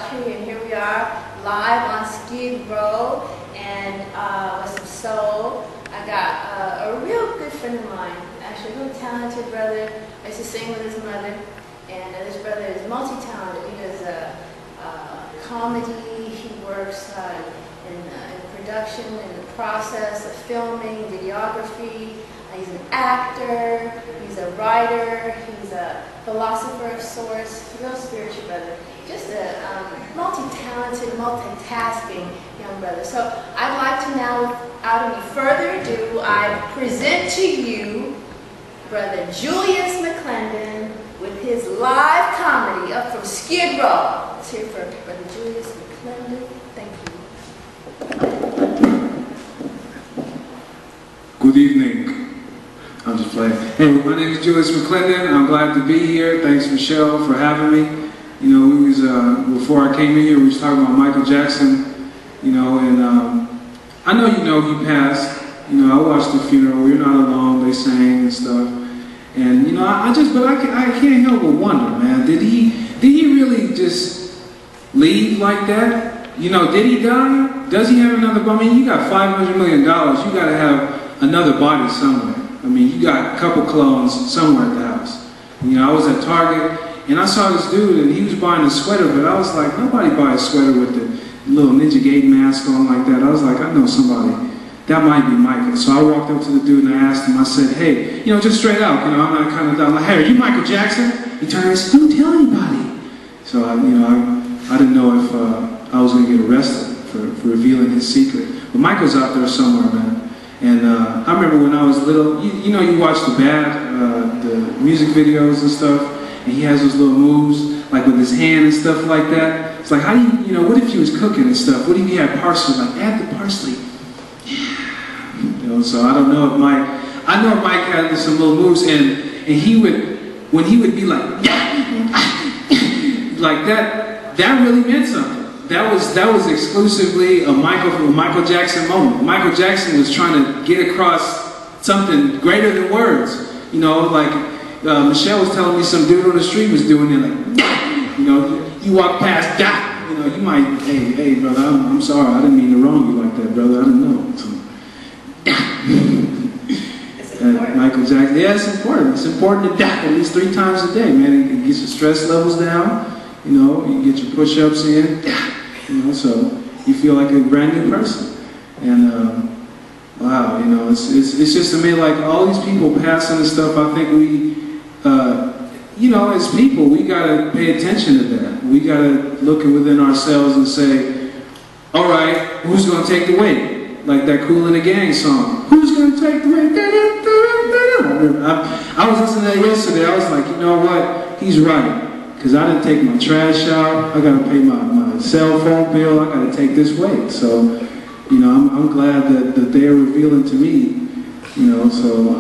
tree, and here we are live on Skid Row, and with some soul. I got a real good friend of mine, actually a really talented brother. I used to sing with his mother, and this brother is multi-talented. He does comedy, he works in production, in the process of filming, videography. He's an actor, he's a writer, he's a philosopher of sorts, real spiritual brother. Just a multi-talented, multitasking young brother. So I'd like to now, without any further ado, I present to you Brother Julius McClendon with his live comedy up from Skid Row. Let's hear it for Brother Julius McClendon. Thank you. Good evening. I'm just playing. Hey, my name is Julius McClendon. I'm glad to be here. Thanks, Michelle, for having me. You know, we was before I came in here, we was talking about Michael Jackson. You know, and I know he passed. You know, I watched the funeral. We're not alone. They sang and stuff. And you know, I can't help but wonder, man. Did he really just leave like that? You know, did he die? Does he have another? I mean, you got $500 million. You got to have another body somewhere. I mean, you got a couple clones somewhere at the house. You know, I was at Target, and I saw this dude, and he was buying a sweater, but I was like, nobody buys a sweater with the little Ninja Gate mask on like that. I was like, I know somebody. That might be Michael. So I walked up to the dude, and I asked him, I said, hey, you know, just straight out, you know, I'm not kind of down, like, hey, are you Michael Jackson? He turned around and said, don't tell anybody. So, I didn't know if I was going to get arrested for revealing his secret. But Michael's out there somewhere, man. And I remember when I was little, you know, you watch the music videos and stuff, and he has those little moves, like with his hand and stuff like that. It's like, how do you know, what if he was cooking and stuff? What if he had parsley? Like, add the parsley. You know, so I don't know if I know Mike had some little moves, and he would, when he would be like, like that really meant something. That was exclusively a Michael Jackson moment. Michael Jackson was trying to get across something greater than words. You know, like Michelle was telling me some dude on the street was doing it, like, you know, you walk past, you know, you might, hey, brother, I'm sorry, I didn't mean to wrong you like that, brother, I didn't know. So, Michael Jackson, yeah, it's important. It's important to at least 3 times a day, man. It gets your stress levels down. You know, you get your push-ups in. You know, so you feel like a brand new person. And wow, you know, it's just to me, like, all these people passing and stuff. I think we, you know, as people, we gotta pay attention to that. We gotta look within ourselves and say, all right, who's gonna take the weight? Like that Kool and the Gang song. Who's gonna take the weight? I was listening to that yesterday. I was like, you know what? He's right. Because I didn't take my trash out, I got to pay my cell phone bill, I got to take this weight. So, you know, I'm glad that they're revealing to me, you know. So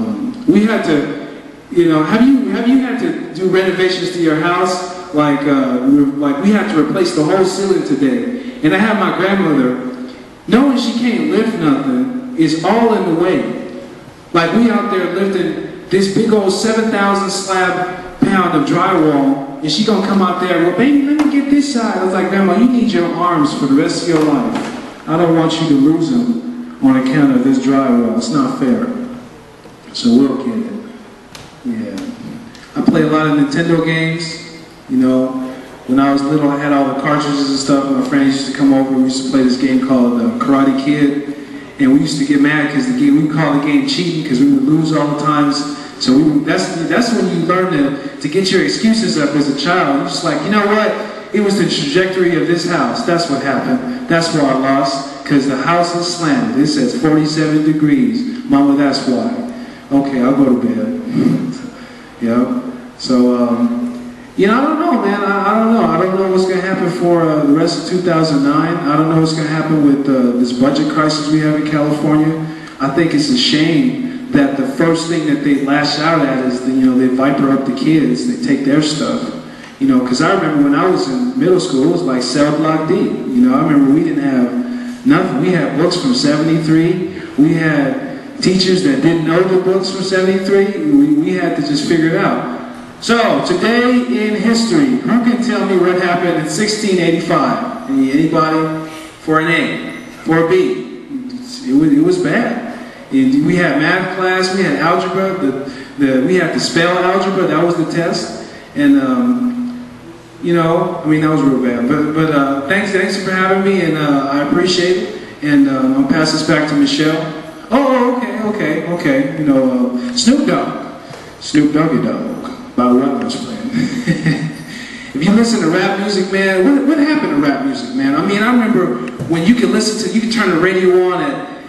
we had to, you know, have you had to do renovations to your house? Like we had to replace the whole ceiling today. And I had my grandmother, knowing she can't lift nothing, is all in the way. Like, we out there lifting this big old 7,000 slab pound of drywall, and she gonna come out there, well, baby, let me get this side. I was like, Grandma, you need your arms for the rest of your life. I don't want you to lose them on account of this drywall. It's not fair. So we'll get it. Yeah. I play a lot of Nintendo games. You know, when I was little, I had all the cartridges and stuff. My friends used to come over. We used to play this game called Karate Kid. And we used to get mad because we call the game cheating because we would lose all the times. So that's when you learn to get your excuses up as a child. You're just like, you know what? It was the trajectory of this house. That's what happened. That's why I lost, because the house is slanted. It says 47 degrees. Mama, that's why. Okay, I'll go to bed. Yeah. So, you know, I don't know, man. I don't know. I don't know what's going to happen for the rest of 2009. I don't know what's going to happen with this budget crisis we have in California. I think it's a shame that the first thing that they lash out at is, you know, they viper up the kids, they take their stuff. You know, because I remember when I was in middle school, it was like cell block D. You know, I remember we didn't have nothing. We had books from '73. We had teachers that didn't know the books from '73. We had to just figure it out. So, today in history, who can tell me what happened in 1685? Anybody? For an A, for a B. It was bad. And we had math class, we had algebra, we had to spell algebra, that was the test. And, you know, I mean, that was real bad. But thanks for having me, and I appreciate it. And I'll pass this back to Michelle. Oh, okay. You know, Snoop Doggy Dogg, by Rutledge playing. If you listen to rap music, man, what happened to rap music, man? I mean, I remember when you could turn the radio on at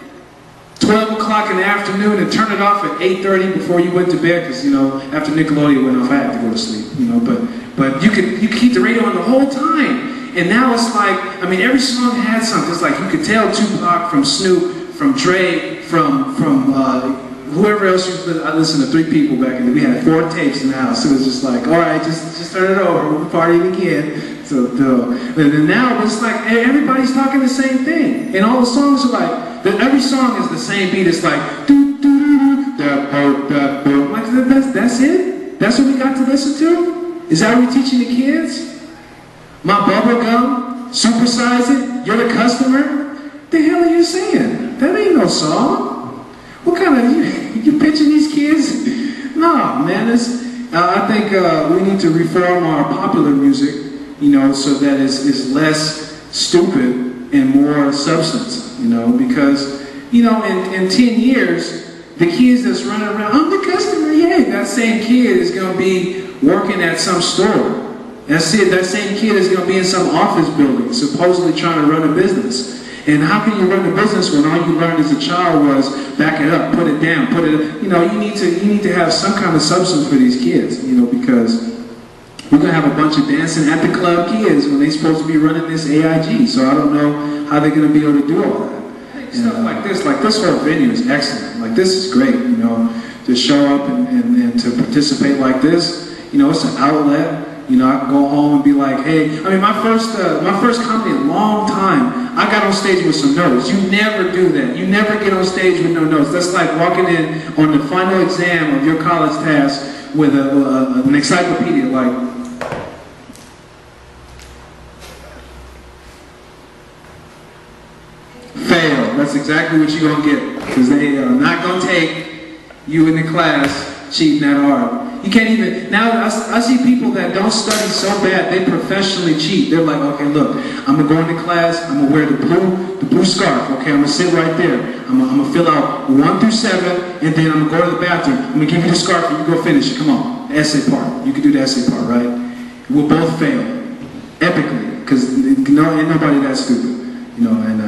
12 o'clock in the afternoon and turn it off at 8:30 before you went to bed, because, you know, after Nickelodeon went off, I had to go to sleep, you know, but you could keep the radio on the whole time. And now it's like, I mean, every song had something. It's like you could tell Tupac from Snoop, from Dre, from whoever else I listened to 3 people back in the day. We had 4 tapes in the house. It was just like, all right, just turn it over. We'll party again. So, and now it's like everybody's talking the same thing. And all the songs are like, every song is the same beat. It's like, do, do, do, da, bo, like, that's it? That's what we got to listen to? Is that what we're teaching the kids? My bubble gum, supersize it, you're the customer? What the hell are you saying? That ain't no song. What kind of, you pitching these kids? No, man, I think we need to reform our popular music, you know, so that it's less stupid and more substance, you know, because, you know, in 10 years, the kids that's running around, I'm the customer, yeah, that same kid is going to be working at some store. That's it, that same kid is going to be in some office building, supposedly trying to run a business. And how can you run a business when all you learned as a child was back it up, put it down, you know, you need to have some kind of substance for these kids, you know, because we're going to have a bunch of dancing at the club kids when they're supposed to be running this AIG. So I don't know how they're going to be able to do all that. Stuff like this whole venue is excellent. Like, this is great, you know, to show up and to participate like this. You know, it's an outlet. You know, I can go home and be like, hey, I mean, my first comedy in a long time, I got on stage with some notes. You never do that. You never get on stage with no notes. That's like walking in on the final exam of your college task with an encyclopedia, like, fail. That's exactly what you're going to get, because they are not going to take you in the class cheating that hard. You can't even, now I see people that don't study so bad, they professionally cheat. They're like, okay, look, I'm going to go into class, I'm going to wear the blue scarf, okay, I'm going to sit right there. I'm going to fill out 1 through 7, and then I'm going to go to the bathroom. I'm going to give you the scarf and you go finish it. Come on, the essay part. You can do the essay part, right? We'll both fail, epically, because ain't nobody that stupid, you know, and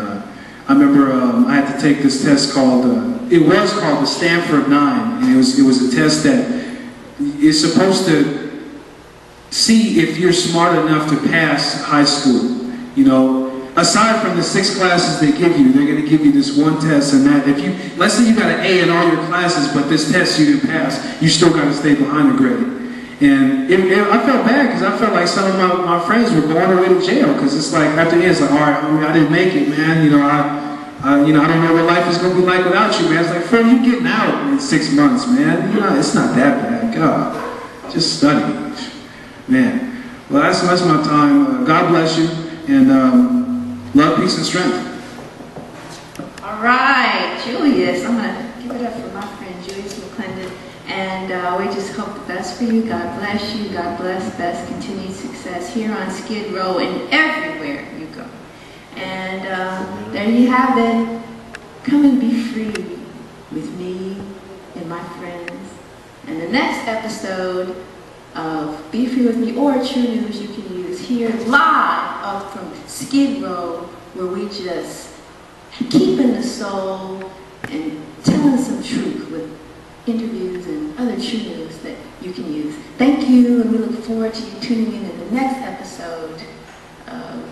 I remember I had to take this test called, it was called the Stanford 9, and it was a test that is supposed to see if you're smart enough to pass high school. You know, aside from the 6 classes they give you, they're going to give you this one test, and that if you, let's say you got an A in all your classes, but this test you didn't pass, you still got to stay behind the grade. And I felt bad, because I felt like some of my friends were going away to jail, because it's like, after the end, it's like, all right, homie, I didn't make it, man. You know, I don't know what life is going to be like without you, man. It's like, Fred, you getting out in 6 months, man. You know, it's not that bad. God, just study, man. Well, that's my time. God bless you, and love, peace, and strength. All right, Julius. I'm going to give it up for my friend Julius McClendon, and we just hope the best for you. God bless you. God bless, best continued success here on Skid Row and everywhere you go. And there you have it. Come and be free with me and my friends. And the next episode of Be Free With Me or True News you can use here live up from Skid Row, where we just keeping the soul and telling some truth with interviews and other true news that you can use. Thank you, and we look forward to you tuning in the next episode of